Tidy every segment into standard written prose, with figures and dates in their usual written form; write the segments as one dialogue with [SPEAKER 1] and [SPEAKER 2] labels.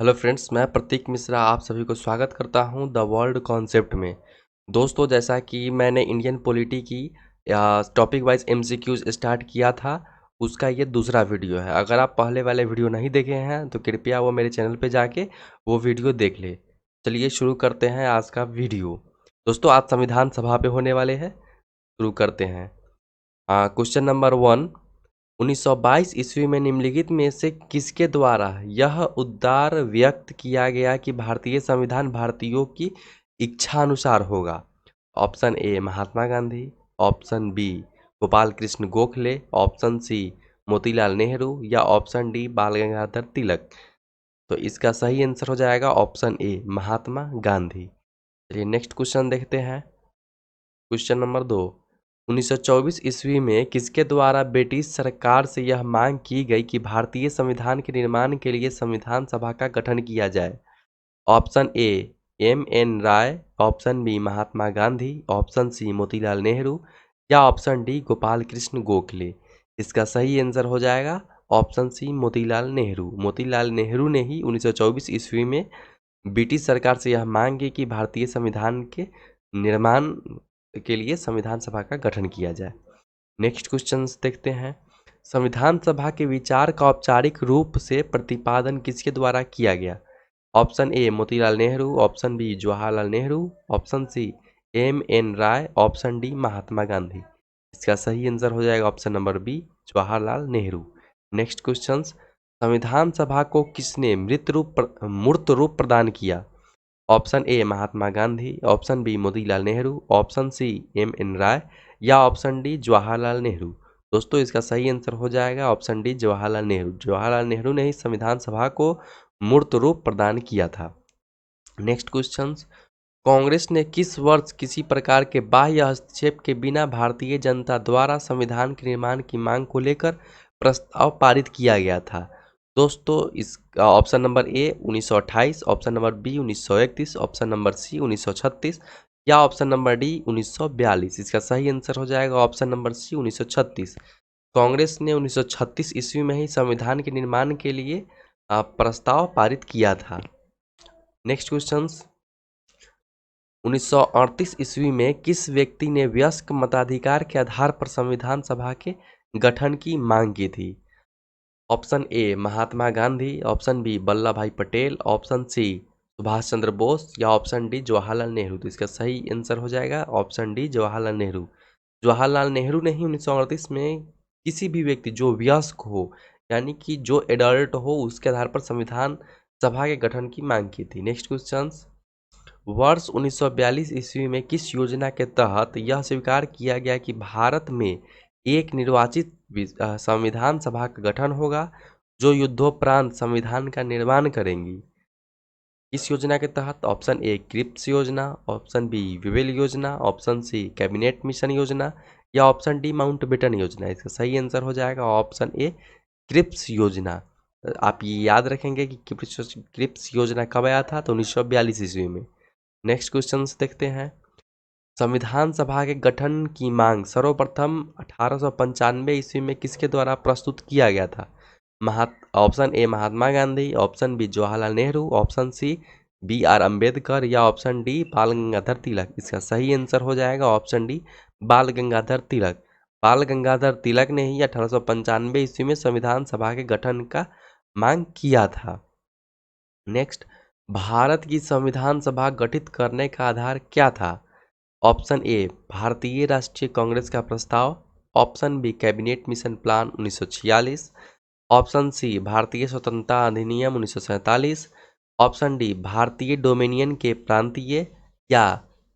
[SPEAKER 1] Hello friends, मैं प्रतीक मिश्रा आप सभी को स्वागत करता हूं द वर्ल्ड कॉन्सेप्ट में। दोस्तों, जैसा कि मैंने इंडियन पॉलिटी की टॉपिक वाइज एमसीक्यूज स्टार्ट किया था, उसका ये दूसरा वीडियो है। अगर आप पहले वाले वीडियो नहीं देखे हैं तो कृपया वो मेरे चैनल पे जाके वो वीडियो देख ले। चलिए शुरू करते हैं आज का वीडियो। दोस्तों, आज संविधान सभा पे होने वाले हैं, शुरू करते हैं। क्वेश्चन नंबर 1, 1922 ईस्वी में निम्नलिखित में से किसके द्वारा यह उद्गार व्यक्त किया गया कि भारतीय संविधान भारतीयों की इच्छा अनुसार होगा? Option A Mahatma Gandhi, option B Gopal Krishna Gokhale, option C Motilal Nehru या ऑप्शन डी बाल गंगाधर तिलक। तो इसका सही आंसर हो जाएगा ऑप्शन ए महात्मा गांधी। चलिए नेक्स्ट क्वेश्चन देखते हैं। क्वेश्चन नंबर 2, 1924 ईस्वी में किसके द्वारा ब्रिटिश सरकार से यह मांग की गई कि भारतीय संविधान के निर्माण के लिए संविधान सभा का गठन किया जाए? Option A M N. Roy, option B Mahatma Gandhi, option C Motilal Nehru या ऑप्शन डी गोपाल कृष्ण गोखले। इसका सही आंसर हो जाएगा ऑप्शन सी मोतीलाल नेहरू। मोतीलाल नेहरू ने ही 1924 ईस्वी में ब्रिटिश सरकार से यह मांग की कि भारतीय संविधान के निर्माण के लिए संविधान सभा का गठन किया जाए। नेक्स्ट क्वेश्चन देखते हैं। संविधान सभा के विचार का औपचारिक रूप से प्रतिपादन किसके द्वारा किया गया? Option A Motilal Nehru, option B Jawaharlal Nehru, option C M N. Roy, option D Mahatma Gandhi. इसका सही आंसर हो जाएगा option number B Jawaharlal Nehru. Next question, संविधान सभा को किसने मूर्त रूप प्रदान किया? Option A Mahatma Gandhi, option B Motilal Nehru, option C M N. Roy या ऑप्शन डी जवाहरलाल नेहरू। दोस्तों, इसका सही आंसर हो जाएगा ऑप्शन डी जवाहरलाल नेहरू। जवाहरलाल नेहरू ने ही संविधान सभा को मूर्त रूप प्रदान किया था। नेक्स्ट क्वेश्चन, कांग्रेस ने किस वर्ष किसी प्रकार के बाह्य हस्तक्षेप के बिना भारतीय जनता द्वारा संविधान के निर्माण की मांग को लेकर प्रस्ताव पारित किया गया था? दोस्तों, इस option number A 1928, option number B 1931, option number C 1936 या ऑप्शन नंबर डी 1942। इसका सही आंसर हो जाएगा ऑप्शन नंबर सी 1936। कांग्रेस ने 1936 ईस्वी में ही संविधान के निर्माण के लिए प्रस्ताव पारित किया था। नेक्स्ट क्वेश्चन, 1938 ईस्वी में किस व्यक्ति ने वयस्क मताधिकार के आधार पर संविधान सभा के गठन की मांग की थी? Option A Mahatma Gandhi, option B Vallabh Bhai Patel, option C Subhash Chandra Bose या ऑप्शन डी जवाहरलाल नेहरू। तो इसका सही आंसर हो जाएगा ऑप्शन डी जवाहरलाल नेहरू। जवाहरलाल नेहरू ने ही 1938 में किसी भी व्यक्ति जो वयस्क हो, यानी कि जो एडल्ट हो, उसके आधार पर संविधान सभा के गठन की मांग की थी। नेक्स्ट क्वेश्चन, वर्ष 1942 ईस्वी में किस योजना के तहत यह स्वीकार किया गया कि भारत में एक निर्वाचित संविधान सभा का गठन होगा जो युद्धोपरांत संविधान का निर्माण करेंगी? इस योजना के तहत ऑप्शन ए क्रिप्स योजना, ऑप्शन बी विवेल योजना, ऑप्शन सी कैबिनेट मिशन योजना या ऑप्शन डी माउंटबेटन योजना। इसका सही आंसर हो जाएगा ऑप्शन ए क्रिप्स योजना। आप ये याद रखेंगे कि क्रिप्स योजना कब आया था, तो 1942 ईस्वी में। नेक्स्ट क्वेश्चन देखते हैं। संविधान सभा के गठन की मांग सर्वप्रथम 1895 ईस्वी में किसके द्वारा प्रस्तुत किया गया था? Option A Mahatma Gandhi, option B Jawaharlal Nehru, option C B R. Ambedkar या ऑप्शन डी बाल गंगाधर तिलक। इसका सही आंसर हो जाएगा ऑप्शन डी बाल गंगाधर तिलक। बाल गंगाधर तिलक ने ही 1895 ईस्वी में संविधान सभा के गठन का मांग किया था। नेक्स्ट, भारत की संविधान सभा गठित करने का आधार क्या था? ऑप्शन ए भारतीय राष्ट्रीय कांग्रेस का प्रस्ताव, option B cabinet mission plan 1946, option C भारतीय स्वतंत्रता अधिनियम 1947, ऑप्शन डी भारतीय डोमिनियन के प्रांतीय या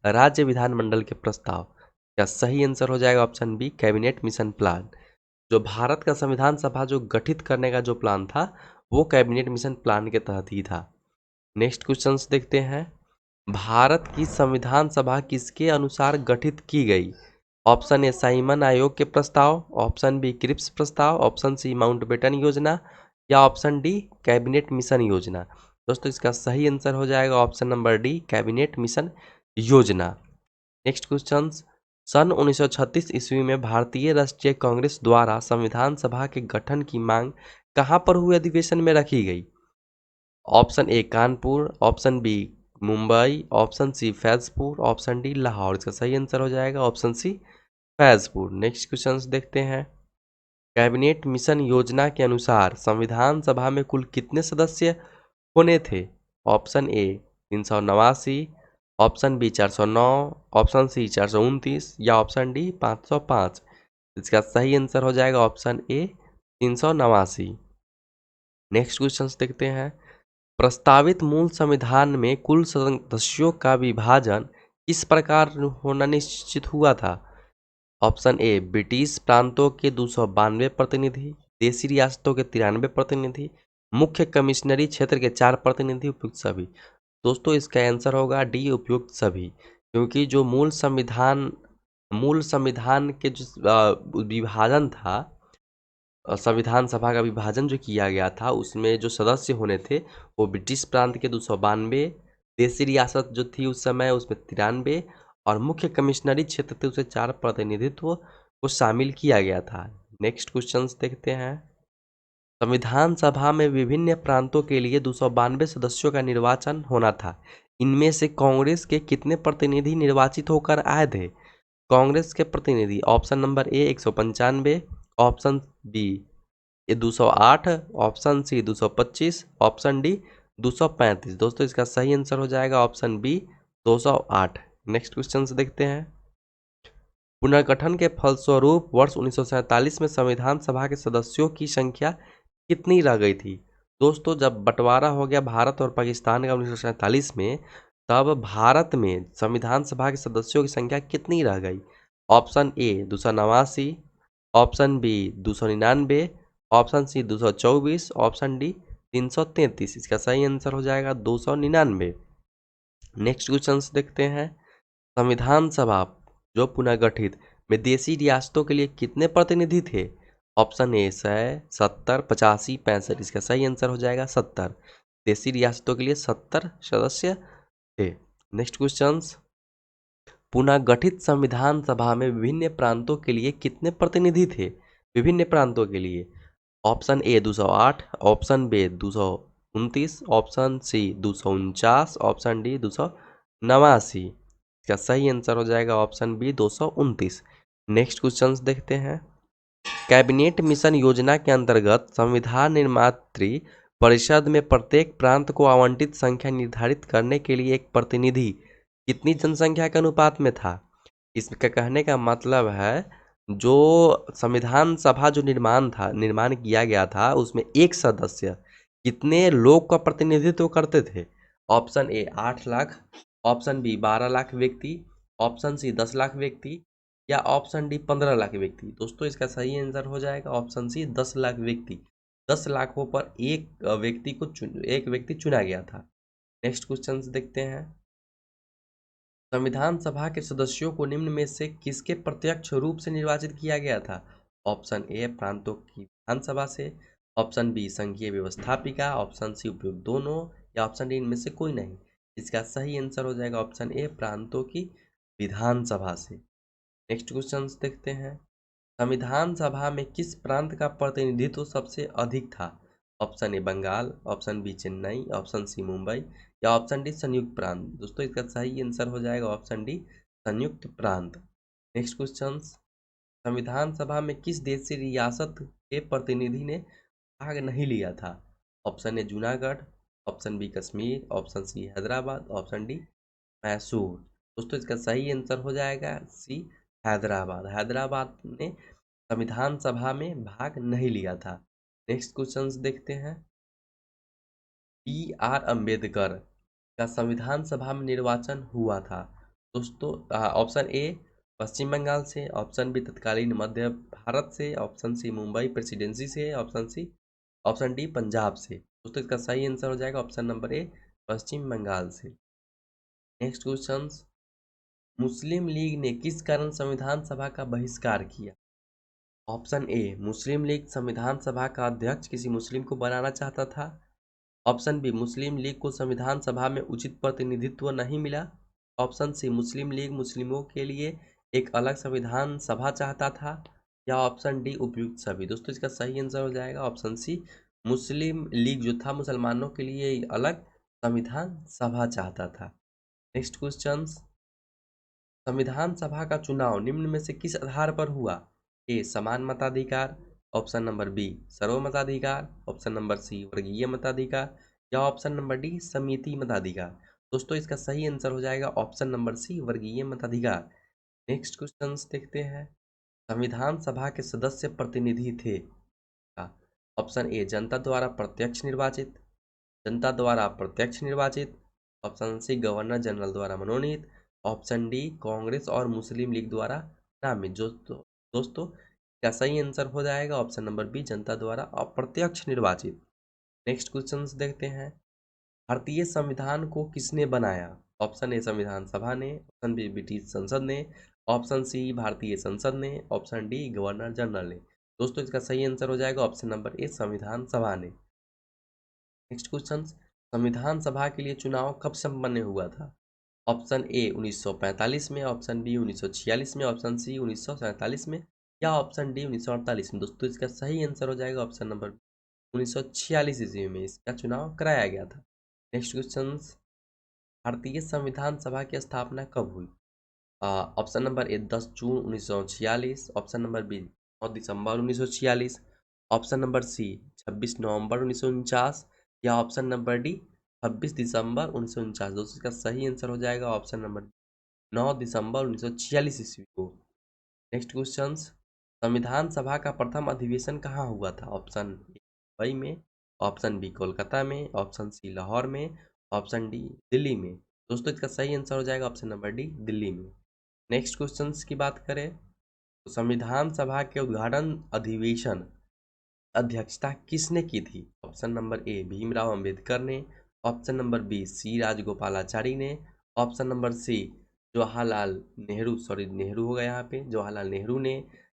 [SPEAKER 1] राज्य विधानमंडल के प्रस्ताव। क्या सही आंसर हो जाएगा option B cabinet mission plan. जो भारत का संविधान सभा जो गठित करने का जो प्लान था, वो कैबिनेट मिशन प्लान के तहत ही था। नेक्स्ट क्वेश्चन देखते हैं। भारत की संविधान सभा किसके अनुसार गठित की गई? ऑप्शन ए साइमन आयोग के प्रस्ताव, ऑप्शन बी क्रिप्स प्रस्ताव, ऑप्शन सी माउंटबेटन योजना या ऑप्शन डी कैबिनेट मिशन योजना। दोस्तों, इसका सही आंसर हो जाएगा option number D cabinet mission योजना। नेक्स्ट क्वेश्चन, सन 1936 ईस्वी में भारतीय राष्ट्रीय कांग्रेस द्वारा संविधान सभा के गठन की मांग कहाँ पर हुए अधिवेशन में रखी गई? Option A Kanpur, option B Mumbai, option C Faizpur, option D Lahore. इसका सही आंसर हो जाएगा option C Faizpur. Next question देखते हैं। कैबिनेट मिशन योजना के अनुसार संविधान सभा में कुल कितने सदस्य होने थे? Option A 389, option B 409, option C 429 या ऑप्शन डी 505। इसका सही आंसर हो जाएगा ऑप्शन ए 389। नेक्स्ट क्वेश्चन देखते हैं। प्रस्तावित मूल संविधान में कुल सदस्यों का विभाजन किस प्रकार होना निश्चित हुआ था? ऑप्शन ए ब्रिटिश प्रांतों के 292 प्रतिनिधि, देशी रियासतों के 93 प्रतिनिधि, मुख्य कमिश्नरी क्षेत्र के 4 प्रतिनिधि, उपयुक्त सभी। दोस्तों इसका आंसर होगा डी उपयुक्त सभी, क्योंकि जो मूल संविधान के जो विभाजन था, संविधान सभा का विभाजन जो किया गया था उसमें जो सदस्य होने थे वो ब्रिटिश प्रांत के 292, देशी रियासत जो थी उस समय उसमें 93 और मुख्य कमिश्नरी क्षेत्र थे उसे 4 प्रतिनिधित्व को शामिल किया गया था। नेक्स्ट क्वेश्चन देखते हैं। संविधान सभा में विभिन्न प्रांतों के लिए 292 सदस्यों का निर्वाचन होना था। इनमें से कांग्रेस के कितने प्रतिनिधि निर्वाचित होकर आए थे? कांग्रेस के प्रतिनिधि option number A 195, option B ये 208, ऑप्शन सी 225, ऑप्शन डी 235। दोस्तों इसका सही आंसर हो जाएगा ऑप्शन बी 208। नेक्स्ट क्वेश्चन देखते हैं। पुनर्गठन के फलस्वरूप वर्ष 1947 में संविधान सभा के सदस्यों की संख्या कितनी रह गई थी? दोस्तों जब बंटवारा हो गया भारत और पाकिस्तान का 1947 में, तब भारत में संविधान सभा के सदस्यों की संख्या कितनी रह गई? Option A 289, option B 299, option C 224, option D 333। इसका सही आंसर हो जाएगा 299। नेक्स्ट क्वेश्चन देखते हैं। संविधान सभा जो पुनर्गठित में देशी रियासतों के लिए कितने प्रतिनिधि थे? ऑप्शन ए 100, 70, 85, 65। इसका सही आंसर हो जाएगा 70। देशी रियासतों के लिए 70 सदस्य थे। Next question. पुनर्गठित संविधान सभा में विभिन्न प्रांतों के लिए कितने प्रतिनिधि थे? विभिन्न प्रांतों के लिए option A 208, option B 229, option C 249, option D 289। इसका सही आंसर हो जाएगा ऑप्शन बी 229। नेक्स्ट क्वेश्चन देखते हैं। कैबिनेट मिशन योजना के अंतर्गत संविधान निर्मात्री परिषद में प्रत्येक प्रांत को आवंटित संख्या निर्धारित करने के लिए एक प्रतिनिधि कितनी जनसंख्या के अनुपात में था? इसका कहने का मतलब है जो संविधान सभा जो निर्माण किया गया था उसमें एक सदस्य कितने लोग का प्रतिनिधित्व करते थे? Option A 8 lakh, option B 12 lakh व्यक्ति, ऑप्शन सी 10 लाख व्यक्ति या ऑप्शन डी 15 लाख व्यक्ति। दोस्तों इसका सही आंसर हो जाएगा ऑप्शन सी 10 लाख व्यक्ति। 10 लाखों पर एक व्यक्ति चुना गया था। नेक्स्ट क्वेश्चन देखते हैं। संविधान सभा के सदस्यों को निम्न में से किसके प्रत्यक्ष रूप से निर्वाचित किया गया था? ऑप्शन ए प्रांतों की विधानसभा से, ऑप्शन बी संघीय व्यवस्थापिका, ऑप्शन सी उपयुक्त दोनों या ऑप्शन डी इनमें से कोई नहीं। इसका सही आंसर हो जाएगा ऑप्शन ए प्रांतों की विधानसभा से। नेक्स्ट क्वेश्चन देखते हैं। संविधान सभा में किस प्रांत का प्रतिनिधित्व सबसे अधिक था? Option A Bengal, option B Chennai, option C Mumbai या ऑप्शन डी संयुक्त प्रांत। दोस्तों इसका सही आंसर हो जाएगा ऑप्शन डी संयुक्त प्रांत। Next question. संविधान सभा में किस देशी रियासत के प्रतिनिधि ने भाग नहीं लिया था? Option A Junagadh, option B Kashmir, option C Hyderabad, option D Mysore. दोस्तों इसका सही आंसर हो जाएगा सी हैदराबाद। हैदराबाद ने संविधान सभा में भाग नहीं लिया था। नेक्स्ट क्वेश्चन देखते हैं। BR अम्बेडकर का संविधान सभा में निर्वाचन हुआ था। दोस्तों ऑप्शन ए पश्चिम बंगाल से, ऑप्शन बी तत्कालीन मध्य भारत से, ऑप्शन सी मुंबई प्रेसिडेंसी से, ऑप्शन डी पंजाब से। दोस्तों इसका सही आंसर हो जाएगा ऑप्शन नंबर ए पश्चिम बंगाल से। Next question. मुस्लिम लीग ने किस कारण संविधान सभा का बहिष्कार किया? ऑप्शन ए मुस्लिम लीग संविधान सभा का अध्यक्ष किसी मुस्लिम को बनाना चाहता था, ऑप्शन बी मुस्लिम लीग को संविधान सभा में उचित प्रतिनिधित्व नहीं मिला, ऑप्शन सी मुस्लिम लीग मुस्लिमों के लिए एक अलग संविधान सभा चाहता था या ऑप्शन डी उपयुक्त सभी। दोस्तों इसका सही आंसर हो जाएगा ऑप्शन सी मुस्लिम लीग जो था मुसलमानों के लिए अलग संविधान सभा चाहता था। नेक्स्ट क्वेश्चन, संविधान सभा का चुनाव निम्न में से किस आधार पर हुआ? ए समान मताधिकार, ऑप्शन नंबर बी सर्वमताधिकार, ऑप्शन नंबर सी वर्गीय मताधिकार, या ऑप्शन नंबर डी समिति मताधिकार। दोस्तों इसका सही आंसर हो जाएगा ऑप्शन नंबर सी वर्गीय मताधिकार। नेक्स्ट क्वेश्चन देखते हैं, संविधान सभा के सदस्य प्रतिनिधि थे का? ऑप्शन ए जनता द्वारा प्रत्यक्ष निर्वाचित, जनता द्वारा प्रत्यक्ष निर्वाचित, ऑप्शन सी गवर्नर जनरल द्वारा मनोनीत, ऑप्शन डी कांग्रेस और मुस्लिम लीग द्वारा नामित। दोस्तों क्या सही आंसर हो जाएगा ऑप्शन नंबर बी जनता द्वारा अप्रत्यक्ष निर्वाचित। नेक्स्ट क्वेश्चन देखते हैं, भारतीय संविधान को किसने बनाया? ऑप्शन ए संविधान सभा ने, ऑप्शन बी ब्रिटिश संसद ने, ऑप्शन सी भारतीय संसद ने, ऑप्शन डी गवर्नर जनरल ने। दोस्तों इसका सही आंसर हो जाएगा ऑप्शन नंबर ए संविधान सभा ने। नेक्स्ट क्वेश्चन, संविधान सभा के लिए चुनाव कब संपन्न हुआ था? ऑप्शन ए 1945 में, ऑप्शन बी 1946 में, ऑप्शन सी 1947 में, या ऑप्शन डी 1948 में। दोस्तों इसका सही आंसर हो जाएगा ऑप्शन नंबर 1946 ईस्वी में इसका चुनाव कराया गया था। नेक्स्ट क्वेश्चन, भारतीय संविधान सभा की स्थापना कब हुई? ऑप्शन नंबर ए 10 जून 1946, ऑप्शन नंबर बी 9 दिसंबर 1946, ऑप्शन नंबर सी 26 नवंबर 1949, या ऑप्शन नंबर डी 26 दिसंबर 1949। दोस्तों इसका सही आंसर हो जाएगा ऑप्शन नंबर 9 दिसंबर 1946 ईस्वी को। नेक्स्ट क्वेश्चन, संविधान सभा का प्रथम अधिवेशन कहाँ हुआ था? ऑप्शन ए मुंबई में, ऑप्शन बी कोलकाता में, ऑप्शन सी लाहौर में, ऑप्शन डी दिल्ली में। दोस्तों इसका सही आंसर हो जाएगा ऑप्शन नंबर डी दिल्ली में। नेक्स्ट क्वेश्चंस की बात करें तो संविधान सभा के उद्घाटन अधिवेशन अध्यक्षता किसने की थी? Option number A Bhimrao Ambedkar ने, option number B C Rajagopalachari ने, option number C Jawaharlal Nehru, sorry Nehru हो गया यहाँ पे, जवाहरलाल नेहरू ने,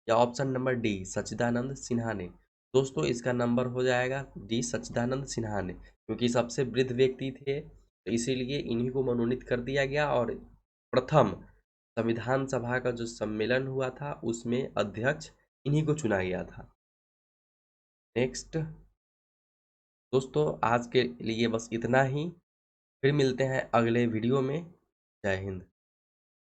[SPEAKER 1] या option number D Sachchidananda Sinha ने। दोस्तों इसका नंबर हो जाएगा डी सच्चिदानंद सिन्हा ने, क्योंकि सबसे वृद्ध व्यक्ति थे तो इसीलिए इन्हीं को मनोनीत कर दिया गया और प्रथम संविधान सभा का जो सम्मेलन हुआ था उसमें अध्यक्ष इन्हीं को चुना गया था। नेक्स्ट दोस्तों आज के लिए बस इतना ही, फिर मिलते हैं अगले वीडियो में। जय हिंद।